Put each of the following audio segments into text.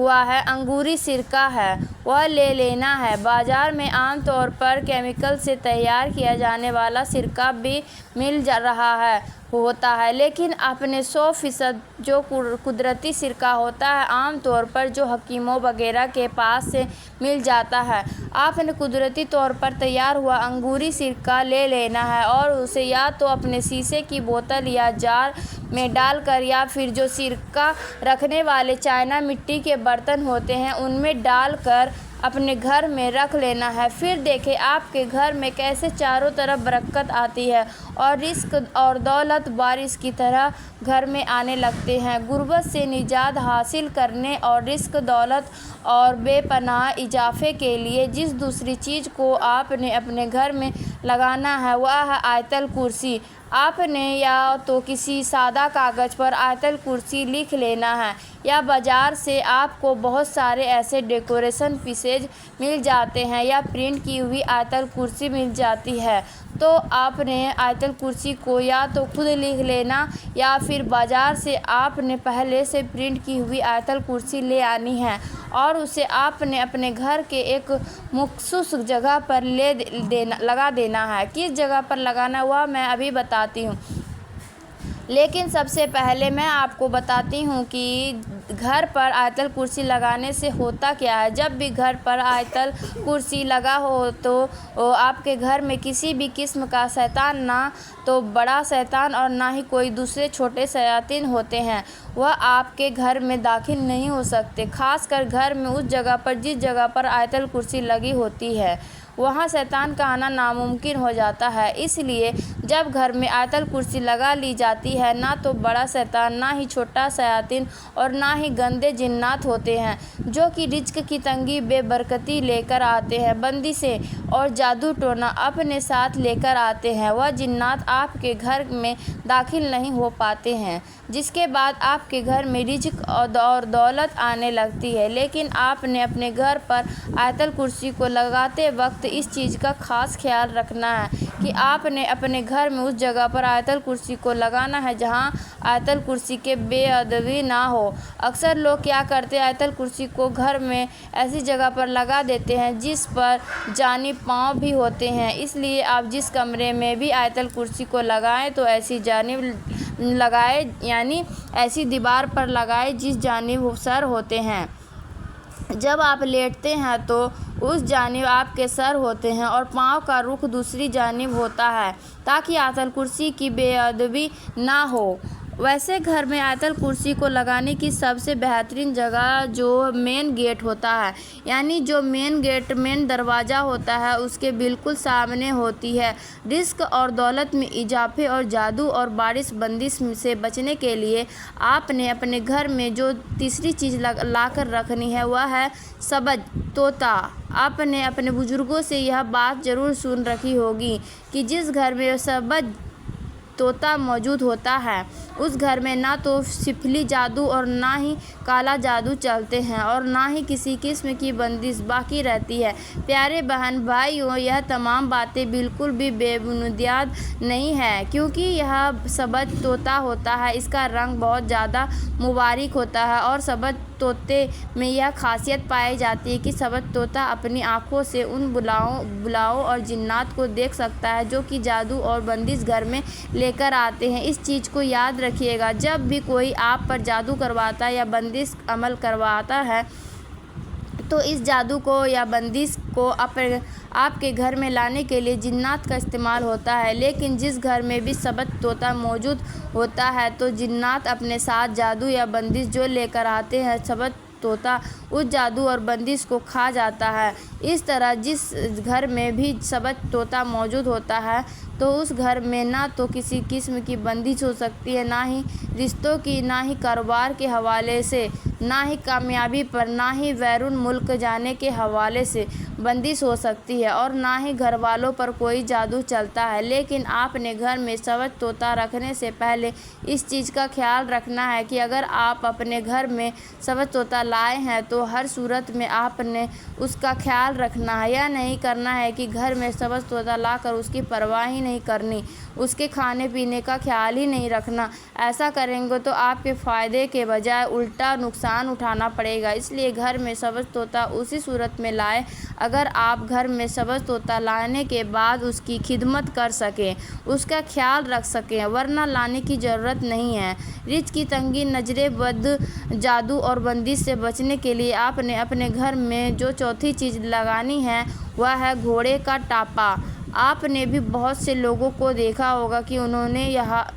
ہوا ہے انگوری سرکہ ہے وہ لے لینا ہے۔ بازار میں عام طور پر کیمیکل سے تیار کیا جانے والا سرکہ بھی مل رہا ہوتا ہے، لیکن اپنے 100% جو قدرتی سرکہ ہوتا ہے عام طور پر جو حکیموں وغیرہ کے پاس سے مل جاتا ہے، آپ نے قدرتی طور پر تیار ہوا انگوری سرکہ لے لینا ہے اور اسے یا تو اپنے شیشے کی بوتل یا جار میں ڈال کر یا پھر جو سرکہ رکھنے والے چائنا مٹی کے برتن ہوتے ہیں ان میں ڈال کر اپنے گھر میں رکھ لینا ہے۔ پھر دیکھیں آپ کے گھر میں کیسے چاروں طرف برکت آتی ہے اور رزق اور دولت بارش کی طرح گھر میں آنے لگتے ہیں۔ غربت سے نجات حاصل کرنے اور رزق، دولت اور بے پناہ اضافے کے لیے جس دوسری چیز کو آپ نے اپنے گھر میں لگانا ہے وہ ہے آیت الکرسی۔ آپ نے یا تو کسی سادہ کاغذ پر آیت الکرسی لکھ لینا ہے یا بازار سے آپ کو بہت سارے ایسے ڈیکوریشن پیسز مل جاتے ہیں یا پرنٹ کی ہوئی آیت الکرسی مل جاتی ہے، تو آپ نے آیت الکرسی کو یا تو خود لکھ لینا یا پھر بازار سے آپ نے پہلے سے پرنٹ کی ہوئی آیت الکرسی لے آنی ہے اور اسے آپ نے اپنے گھر کے ایک مخصوص جگہ پر لگا دینا ہے۔ کس جگہ پر لگانا ہے وہ میں ابھی بتاتی ہوں، لیکن سب سے پہلے میں آپ کو بتاتی ہوں کہ گھر پر آیت الکرسی لگانے سے ہوتا کیا ہے۔ جب بھی گھر پر آیت الکرسی لگا ہو تو آپ کے گھر میں کسی بھی قسم کا شیطان، نہ تو بڑا شیطان اور نہ ہی کوئی دوسرے چھوٹے شیاطین ہوتے ہیں، وہ آپ کے گھر میں داخل نہیں ہو سکتے۔ خاص کر گھر میں اس جگہ پر جس جگہ پر آیت الکرسی لگی ہوتی ہے وہاں شیطان کا آنا ناممکن ہو جاتا ہے۔ اس لیے جب گھر میں آیت الکرسی لگا لی جاتی ہے نہ تو بڑا شیطان، نہ ہی چھوٹا شیاطین اور نہ ہی گندے جنات ہوتے ہیں جو کہ رزق کی تنگی، بے برکتی لے کر آتے ہیں، بندشیں اور جادو ٹونا اپنے ساتھ لے کر آتے ہیں۔ وہ جنات آپ کے گھر میں داخل نہیں ہو پاتے ہیں، جس کے بعد آپ کے گھر میں رزق اور دولت آنے لگتی ہے۔ لیکن آپ نے اپنے گھر پر آیت الکرسی کو لگاتے وقت اس چیز کا خاص خیال رکھنا ہے کہ آپ نے اپنے گھر میں اس جگہ پر آیت الکرسی کو لگانا ہے جہاں آیت الکرسی کے بے ادبی نہ ہو۔ اکثر لوگ کیا کرتے ہیں، آیت الکرسی کو گھر میں ایسی جگہ پر لگا دیتے ہیں جس پر جانب پاؤں بھی ہوتے ہیں، اس لیے آپ جس کمرے میں بھی آیت الکرسی کو لگائیں تو ایسی جانب لگائیں، یعنی ایسی دیوار پر لگائیں جس جانب سر ہوتے ہیں۔ جب آپ لیٹتے ہیں تو اس جانب آپ کے سر ہوتے ہیں اور پاؤں کا رخ دوسری جانب ہوتا ہے تاکہ آیت الکرسی کی بے ادبی نہ ہو۔ ویسے گھر میں آیت الکرسی کو لگانے کی سب سے بہترین جگہ جو مین گیٹ ہوتا ہے، یعنی جو مین دروازہ ہوتا ہے اس کے بالکل سامنے ہوتی ہے۔ رزق اور دولت میں اضافے اور جادو اور بارش بندش سے بچنے کے لیے آپ نے اپنے گھر میں جو تیسری چیز لا کر رکھنی ہے وہ ہے سبز طوطا۔ آپ نے اپنے بزرگوں سے یہ بات ضرور سن رکھی ہوگی کہ جس گھر میں سبز طوطا موجود ہوتا ہے اس گھر میں نہ تو سفلی جادو اور نہ ہی کالا جادو چلتے ہیں اور نہ ہی کسی قسم کی بندش باقی رہتی ہے۔ پیارے بہن بھائیوں، یہ تمام باتیں بالکل بھی بے بنیاد نہیں ہیں، کیونکہ یہ سبز طوطا ہوتا ہے اس کا رنگ بہت زیادہ مبارک ہوتا ہے اور سبز طوطے میں یہ خاصیت پائی جاتی ہے کہ سبز طوطا اپنی آنکھوں سے ان بلاؤں اور جنات کو دیکھ سکتا ہے جو کہ جادو اور بندش گھر میں لے کر آتے ہیں۔ اس چیز کو یاد رکھیے گا، جب بھی کوئی آپ پر جادو کرواتا ہے یا بندش عمل کرواتا ہے تو اس جادو کو یا بندش کو آپ کے گھر میں لانے کے لیے جنات کا استعمال ہوتا ہے۔ لیکن جس گھر میں بھی سبز طوطا موجود ہوتا ہے تو جنات اپنے ساتھ جادو یا بندش جو لے کر آتے ہیں سبز طوطا اس جادو اور بندش کو کھا جاتا ہے۔ اس طرح جس گھر میں بھی سبز طوطا موجود ہوتا ہے تو اس گھر میں نہ تو کسی قسم کی بندش ہو سکتی ہے، نہ ہی رشتوں کی، نہ ہی کاروبار کے حوالے سے، نہ ہی کامیابی پر، نہ ہی بیرون ملک جانے کے حوالے سے بندش ہو سکتی ہے اور نہ ہی گھر والوں پر کوئی جادو چلتا ہے۔ لیکن آپ نے گھر میں سبز طوطا رکھنے سے پہلے اس چیز کا خیال رکھنا ہے کہ اگر آپ اپنے گھر میں سبز طوطا لائے ہیں تو ہر صورت میں آپ نے اس کا خیال رکھنا ہے۔ یہ نہیں کرنا ہے کہ گھر میں سبز طوطا لا کر اس کی پرواہ ہی نہیں کرنی، اس کے کھانے پینے کا خیال ہی نہیں رکھنا۔ ایسا کریں گے تو آپ کے فائدے کے بجائے الٹا نقصان نقصان اٹھانا پڑے گا، اس لیے گھر میں سبز طوطا اسی صورت میں لائیں اگر آپ گھر میں سبز طوطا لانے کے بعد اس کی خدمت کر سکیں، اس کا خیال رکھ سکیں، ورنہ لانے کی ضرورت نہیں ہے۔ رزق کی تنگی، نظر بد، جادو اور بندش سے بچنے کے لیے آپ نے اپنے گھر میں جو چوتھی چیز لگانی ہے وہ ہے گھوڑے کا ٹاپا۔ آپ نے بھی بہت سے لوگوں کو دیکھا ہوگا کہ انہوں نے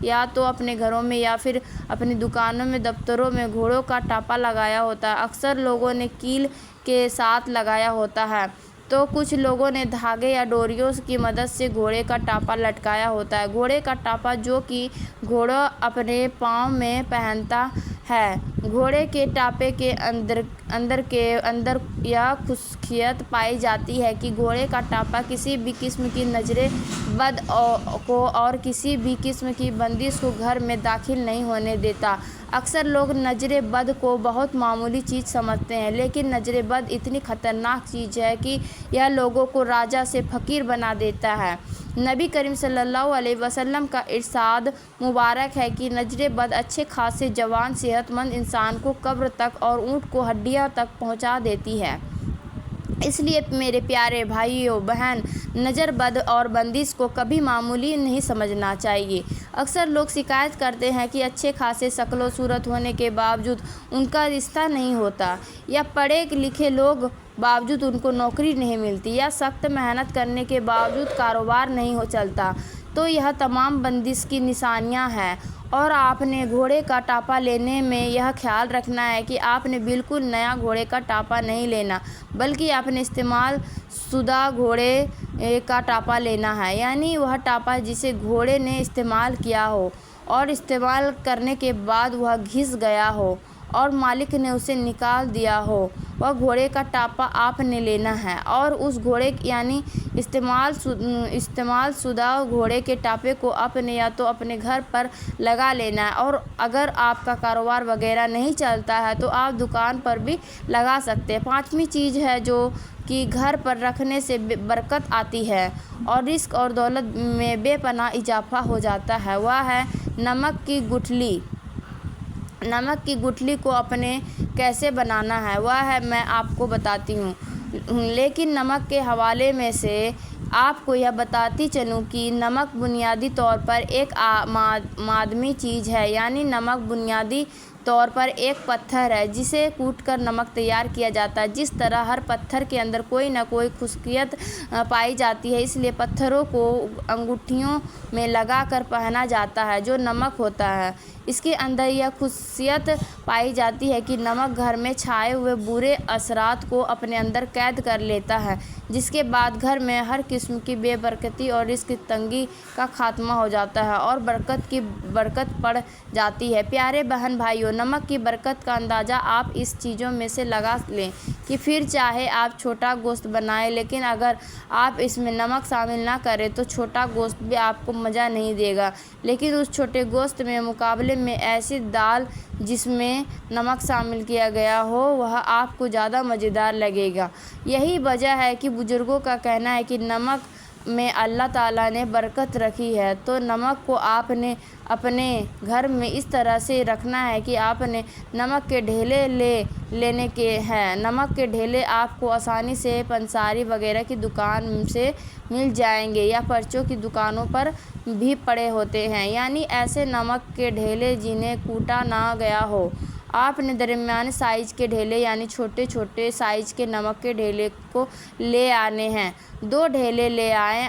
یا تو اپنے گھروں میں یا پھر اپنی دکانوں میں، دفتروں میں گھوڑوں کا ٹاپا لگایا ہوتا ہے۔ اکثر لوگوں نے کیل کے ساتھ لگایا ہوتا ہے تو کچھ لوگوں نے دھاگے یا ڈوریوں کی مدد سے گھوڑے کا ٹاپا لٹکایا ہوتا ہے۔ گھوڑے کا ٹاپا جو کہ گھوڑا اپنے پاؤں میں پہنتا ہے۔ گھوڑے کے ٹاپے کے اندر یہ خصوصیت پائی جاتی ہے کہ گھوڑے کا ٹاپا کسی بھی قسم کی نظر بد کو اور کسی بھی قسم کی بندش کو گھر میں داخل نہیں ہونے دیتا۔ اکثر لوگ نظر بد کو بہت معمولی چیز سمجھتے ہیں، لیکن نظر بد اتنی خطرناک چیز ہے کہ یہ لوگوں کو راجا سے فقیر بنا دیتا ہے۔ نبی کریم صلی اللہ علیہ وسلم کا ارشاد مبارک ہے کہ نظر بد اچھے خاصے جوان صحت مند انسان کو قبر تک اور اونٹ کو ہڈیوں تک پہنچا دیتی ہے۔ اس لیے میرے پیارے بھائیو بہن، نظر بد اور بندش کو کبھی معمولی نہیں سمجھنا چاہیے۔ اکثر لوگ شکایت کرتے ہیں کہ اچھے خاصے شکل و صورت ہونے کے باوجود ان کا رشتہ نہیں ہوتا، یا پڑھے لکھے لوگ باوجود ان کو نوکری نہیں ملتی، یا سخت محنت کرنے کے باوجود کاروبار نہیں چلتا، تو یہ تمام بندش کی نشانیاں ہیں۔ اور آپ نے گھوڑے کا ٹاپا لینے میں یہ خیال رکھنا ہے کہ آپ نے بالکل نیا گھوڑے کا ٹاپا نہیں لینا، بلکہ آپ نے استعمال شدہ گھوڑے کا ٹاپا لینا ہے، یعنی وہ ٹاپا جسے گھوڑے نے استعمال کیا ہو اور استعمال کرنے کے بعد وہ گھس گیا ہو اور مالک نے اسے نکال دیا ہو، وہ گھوڑے کا ٹاپا آپ نے لینا ہے۔ اور اس گھوڑے یعنی استعمال شدہ گھوڑے کے ٹاپے کو آپ نے یا تو اپنے گھر پر لگا لینا ہے، اور اگر آپ کا کاروبار وغیرہ نہیں چلتا ہے تو آپ دکان پر بھی لگا سکتے ہیں۔ پانچویں چیز ہے جو کہ گھر پر رکھنے سے برکت آتی ہے اور رزق اور دولت میں بے پناہ اضافہ ہو جاتا ہے، وہ ہے نمک کی گٹھلی۔ نمک کی گٹھلی کو اپنے کیسے بنانا ہے وہ ہے میں آپ کو بتاتی ہوں، لیکن نمک کے حوالے میں سے آپ کو یہ بتاتی چلوں کہ نمک بنیادی طور پر ایک معدنی چیز ہے، یعنی نمک بنیادی طور پر ایک پتھر ہے جسے کوٹ کر نمک تیار کیا جاتا ہے۔ جس طرح ہر پتھر کے اندر کوئی نہ کوئی خصوصیت پائی جاتی ہے، اس لیے پتھروں کو انگوٹھیوں میں لگا کر پہنا جاتا ہے جو نمک ہوتا ہے۔ اس کے اندر یہ خصوصیت پائی جاتی ہے کہ نمک گھر میں چھائے ہوئے برے اثرات کو اپنے اندر قید کر لیتا ہے، جس کے بعد گھر میں ہر قسم کی بے برکتی اور رزق کی تنگی کا خاتمہ ہو جاتا ہے اور برکت پڑ جاتی ہے۔ پیارے بہن بھائیوں، نمک کی برکت کا اندازہ آپ اس چیزوں میں سے لگا لیں کہ پھر چاہے آپ چھوٹا گوشت بنائیں، لیکن اگر آپ اس میں نمک شامل نہ کریں تو چھوٹا گوشت بھی آپ کو مزہ نہیں دے گا، لیکن اس چھوٹے گوشت میں مقابلے میں ایسی دال جس میں نمک شامل کیا گیا ہو وہ آپ کو زیادہ مزیدار لگے گا۔ یہی وجہ ہے کہ بزرگوں کا کہنا ہے کہ نمک میں اللہ تعالیٰ نے برکت رکھی ہے، تو نمک کو آپ نے اپنے گھر میں اس طرح سے رکھنا ہے کہ آپ نے نمک کے ڈھیلے لینے کے ہیں۔ نمک کے ڈھیلے آپ کو آسانی سے پنساری وغیرہ کی دکان سے مل جائیں گے یا پرچوں کی دکانوں پر بھی پڑے ہوتے ہیں، یعنی ایسے نمک کے ڈھیلے جنہیں کوٹا نہ گیا ہو۔ آپ نے درمیانے سائز کے ڈھیلے یعنی چھوٹے سائز کے نمک کے ڈھیلے کو لے آنے ہیں۔ 2 ڈھیلے لے آئیں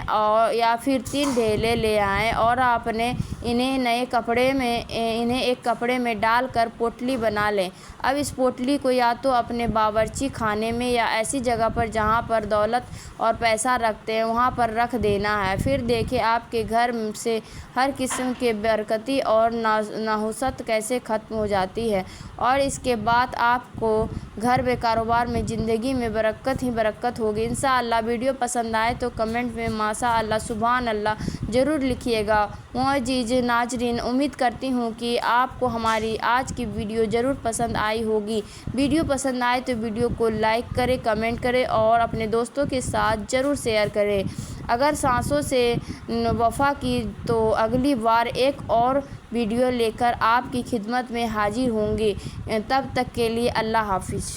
یا پھر 3 ڈھیلے لے آئیں اور آپ نے انہیں ایک کپڑے میں ڈال کر پوٹلی بنا لیں۔ اب اس پوٹلی کو یا تو اپنے باورچی خانے میں یا ایسی جگہ پر جہاں پر دولت اور پیسہ رکھتے ہیں وہاں پر رکھ دینا ہے۔ پھر دیکھیں آپ کے گھر سے ہر قسم کے برکتی اور نحوست کیسے ختم ہو جاتی ہے، اور اس کے بعد آپ کو گھر میں، کاروبار میں، زندگی میں برکت ہی برکت ہوگی انشاءاللہ۔ ویڈیو پسند آئے تو کمنٹ میں ماشاءاللہ، سبحان اللہ ضرور لکھیے گا۔ معزز ناظرین، امید کرتی ہوں کہ آپ کو ہماری آج کی ویڈیو ضرور پسند آئی ہوگی۔ ویڈیو پسند آئے تو ویڈیو کو لائک کریں، کمنٹ کریں اور اپنے دوستوں کے ساتھ ضرور شیئر کریں۔ اگر سانسوں سے وفا کی تو اگلی بار ایک اور ویڈیو لے کر آپ کی خدمت میں حاضر ہوں گے۔ تب تک کے لیے اللہ حافظ۔